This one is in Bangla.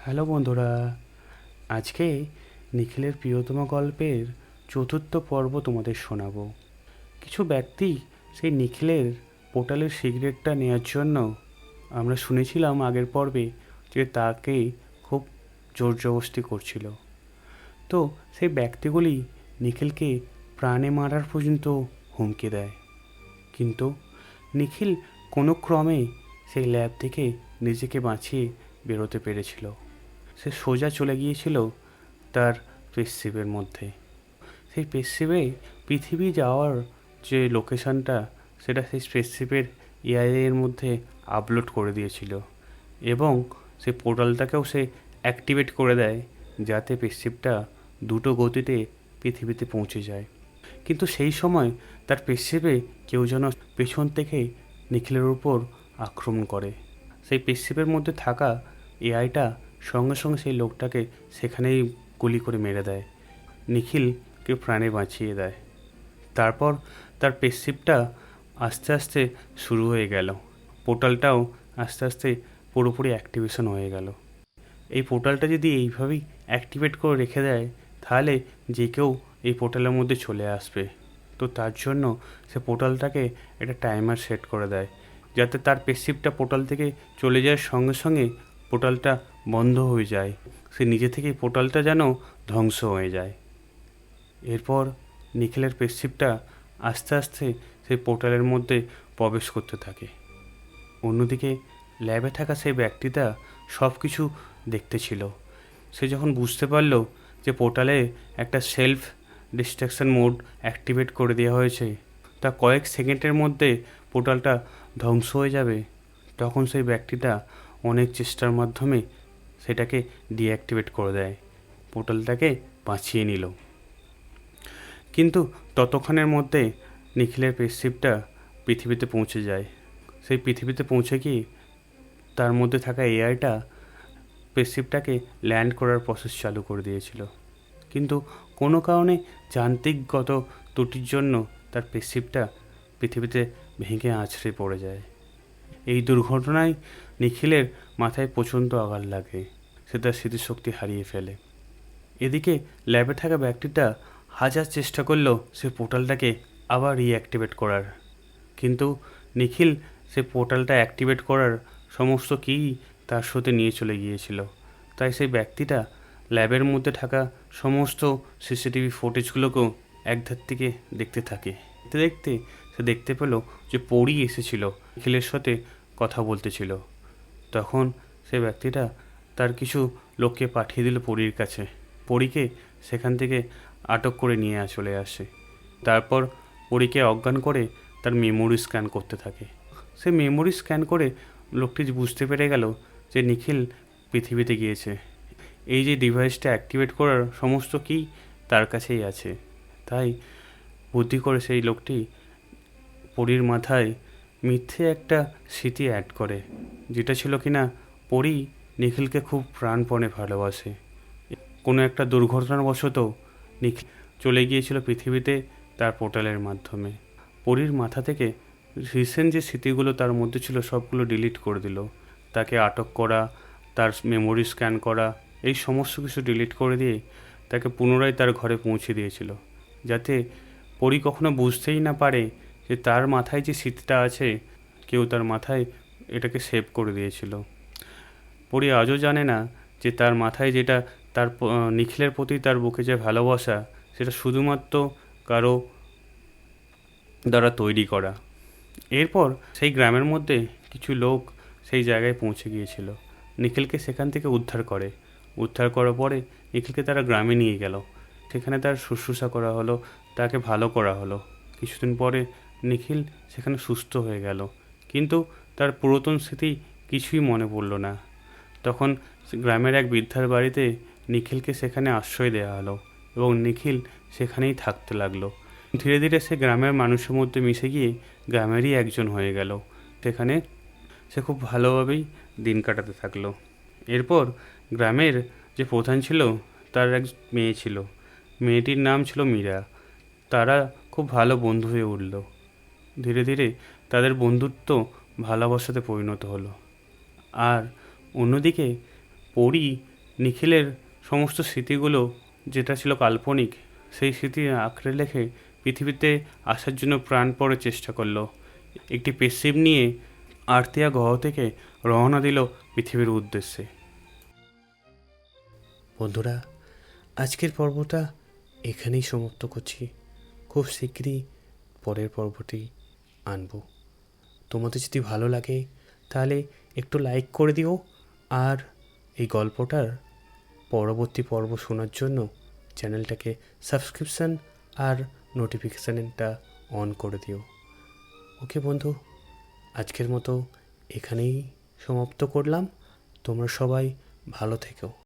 হ্যালো বন্ধুরা, আজকে নিখিলের প্রিয়তম গল্পের চতুর্থ পর্ব তোমাদের শোনাবো। কিছু ব্যক্তি সেই নিখিলের পোর্টালের সিগারেটটা নেওয়ার জন্য আমরা শুনেছিলাম আগের পর্বে যে তাকে খুব জোর জবরদস্তি করছিল। তো সেই ব্যক্তিগুলি নিখিলকে প্রাণে মারার পর্যন্ত হুমকি দেয়, কিন্তু নিখিল কোনো ক্রমে সেই ল্যাব থেকে নিজেকে বাঁচিয়ে বেরোতে পেরেছিল। সে সোজা চলে গিয়েছিল তার স্পেসশিপের মধ্যে। সেই স্পেসশিপে পৃথিবী যাওয়ার যে লোকেশানটা সেটা সেই স্পেসশিপের এআইয়ের মধ্যে আপলোড করে দিয়েছিল, এবং সেই পোর্টালটাকেও সে অ্যাক্টিভেট করে দেয় যাতে স্পেসশিপটা দুটো গতিতে পৃথিবীতে পৌঁছে যায়। কিন্তু সেই সময় তার স্পেসশিপে কেউ যেন পেছন থেকে নিখিলের উপর আক্রমণ করে। সেই স্পেসশিপের মধ্যে থাকা এআইটা সঙ্গে সঙ্গে সেই লোকটাকে সেখানেই গুলি করে মেরে দেয়, নিখিলকে প্রাণে বাঁচিয়ে দেয়। তারপর তার স্পেসশিপটা আস্তে আস্তে শুরু হয়ে গেল, পোর্টালটাও আস্তে আস্তে পুরোপুরি অ্যাক্টিভেশন হয়ে গেল। এই পোর্টালটা যদি এইভাবেই অ্যাক্টিভেট করে রেখে দেয় তাহলে যে কেউ এই পোর্টালের মধ্যে চলে আসবে। তো তার জন্য সে পোর্টালটাকে একটা টাইমার সেট করে দেয় যাতে তার স্পেসশিপটা পোর্টাল থেকে চলে যাওয়ার সঙ্গে সঙ্গে পোর্টালটা বন্ধ হয়ে যায়, সে নিজে থেকেই পোর্টালটা যেন ধ্বংস হয়ে যায়। এরপর নিখিলের স্পেসশিপটা আস্তে আস্তে সেই পোর্টালের মধ্যে প্রবেশ করতে থাকে। অন্যদিকে ল্যাবে থাকা সেই ব্যক্তিটা সব কিছু দেখতে ছিল। সে যখন বুঝতে পারল যে পোর্টালে একটা সেলফ ডিস্ট্রাকশন মোড অ্যাক্টিভেট করে দেওয়া হয়েছে, তা কয়েক সেকেন্ডের মধ্যে পোর্টালটা ধ্বংস হয়ে যাবে, তখন সেই ব্যক্তিটা অনেক চেষ্টার মাধ্যমে সেটাকে ডিঅ্যাক্টিভেট করে দেয়, পোর্টালটাকে বাঁচিয়ে নিল। কিন্তু ততক্ষণের মধ্যে নিখিলের স্পেসশিপটা পৃথিবীতে পৌঁছে যায়। সেই পৃথিবীতে পৌঁছে গিয়ে তার মধ্যে থাকা এআইটা স্পেসশিপটাকে ল্যান্ড করার প্রসেস চালু করে দিয়েছিল, কিন্তু কোনো কারণে যান্ত্রিকগত ত্রুটির জন্য তার স্পেসশিপটা পৃথিবীতে ভেঙে আছড়ে পড়ে যায়। এই দুর্ঘটনায় নিখিলের মাথায় প্রচণ্ড আঘাত লাগে, সে তার স্মৃতিশক্তি হারিয়ে ফেলে। এদিকে ল্যাবে থাকা ব্যক্তিটা হাজার চেষ্টা করলো সে পোর্টালটাকে আবার রিঅ্যাক্টিভেট করার, কিন্তু নিখিল সে পোর্টালটা অ্যাক্টিভেট করার সমস্ত কি তার সাথে নিয়ে চলে গিয়েছিল। তাই সেই ব্যক্তিটা ল্যাবের মধ্যে থাকা সমস্ত সিসিটিভি ফুটেজগুলোকেও একধার থেকে দেখতে থাকে। দেখতে দেখতে সে দেখতে পেল যে পরী এসেছিল, নিখিলের সাথে কথা বলতেছিল। তখন সে ব্যক্তিটা তার কিছু লোককে পাঠিয়ে দিল পরীর কাছে। পরীকে সেখান থেকে আটক করে নিয়ে চলে আসে। তারপর পরীকে অজ্ঞান করে তার মেমোরি স্ক্যান করতে থাকে। সে মেমোরি স্ক্যান করে লোকটি বুঝতে পেরে গেল যে নিখিল পৃথিবীতে গিয়েছে। এই যে ডিভাইসটা অ্যাক্টিভেট করার সমস্ত কি তার কাছেই আছে। তাই বুদ্ধি করে সেই লোকটি পরীর মাথায় মিথ্যে একটা স্মৃতি অ্যাড করে, যেটা ছিল কিনা পরী নিখিলকে খুব প্রাণপণে ভালোবাসে। কোনো একটা দুর্ঘটনাবশত নিখিল চলে গিয়েছিল পৃথিবীতে তার পোর্টালের মাধ্যমে। পরীর মাথা থেকে রিসেন্ট যে স্মৃতিগুলো তার মধ্যে ছিল সবগুলো ডিলিট করে দিল। তাকে আটক করা, তার মেমোরি স্ক্যান করা, এই সমস্ত কিছু ডিলিট করে দিয়ে তাকে পুনরায় তার ঘরে পৌঁছে দিয়েছিল, যাতে পরী কখনো বুঝতেই না পারে যে তার মাথায় যে স্মৃতিটা আছে কেউ তার মাথায় এটাকে সেভ করে দিয়েছিল। পরী আজও জানে না যে তার মাথায় যেটা তার নিখিলের প্রতি তার বুকে যে ভালোবাসা সেটা শুধুমাত্র কারো দ্বারা তৈরি করা। এরপর সেই গ্রামের মধ্যে কিছু লোক সেই জায়গায় পৌঁছে গিয়েছিল, নিখিলকে সেখান থেকে উদ্ধার করার পরে নিখিলকে তারা গ্রামে নিয়ে গেল। সেখানে তার শুশ্রূষা করা হলো, তাকে ভালো করা হলো। কিছুদিন পরে নিখিল সেখানে সুস্থ হয়ে গেল, কিন্তু তার পুরাতন স্মৃতি কিছুই মনে পড়ল না। তখন গ্রামের এক বৃদ্ধার বাড়িতে নিখিলকে সেখানে আশ্রয় দেওয়া হলো এবং নিখিল সেখানেই থাকতে লাগলো। ধীরে ধীরে সে গ্রামের মানুষের মধ্যে মিশে গিয়ে গ্রামেরই একজন হয়ে গেল। সেখানে সে খুব ভালোভাবেই দিন কাটাতে থাকলো। এরপর গ্রামের যে প্রধান ছিল তার এক মেয়ে ছিল, মেয়েটির নাম ছিল মীরা। তারা খুব ভালো বন্ধু হয়ে উঠল। ধীরে ধীরে তাদের বন্ধুত্ব ভালোবাসাতে পরিণত হলো। আর অন্যদিকে পরী নিখিলের সমস্ত স্মৃতিগুলো যেটা ছিল কাল্পনিক, সেই স্মৃতি আঁকড়ে রেখে পৃথিবীতে আসার জন্য প্রাণপণে চেষ্টা করলো। একটি পেশিভ নিয়ে আর্তিয়া গ্রহ থেকে রওনা দিল পৃথিবীর উদ্দেশ্যে। বন্ধুরা, আজকের পর্বটা এখানেই সমাপ্ত করছি। খুব শীঘ্রই পরের পর্বটি আনবো। তোমাদের যদি ভালো লাগে তাহলে একটু লাইক করে দিও, আর এই গল্পটার পরবর্তী পর্ব শোনার জন্য চ্যানেলটাকে সাবস্ক্রিপশান আর নোটিফিকেশানটা অন করে দিও। ওকে বন্ধু, আজকের মতো এখানেই সমাপ্ত করলাম। তোমরা সবাই ভালো থেকো।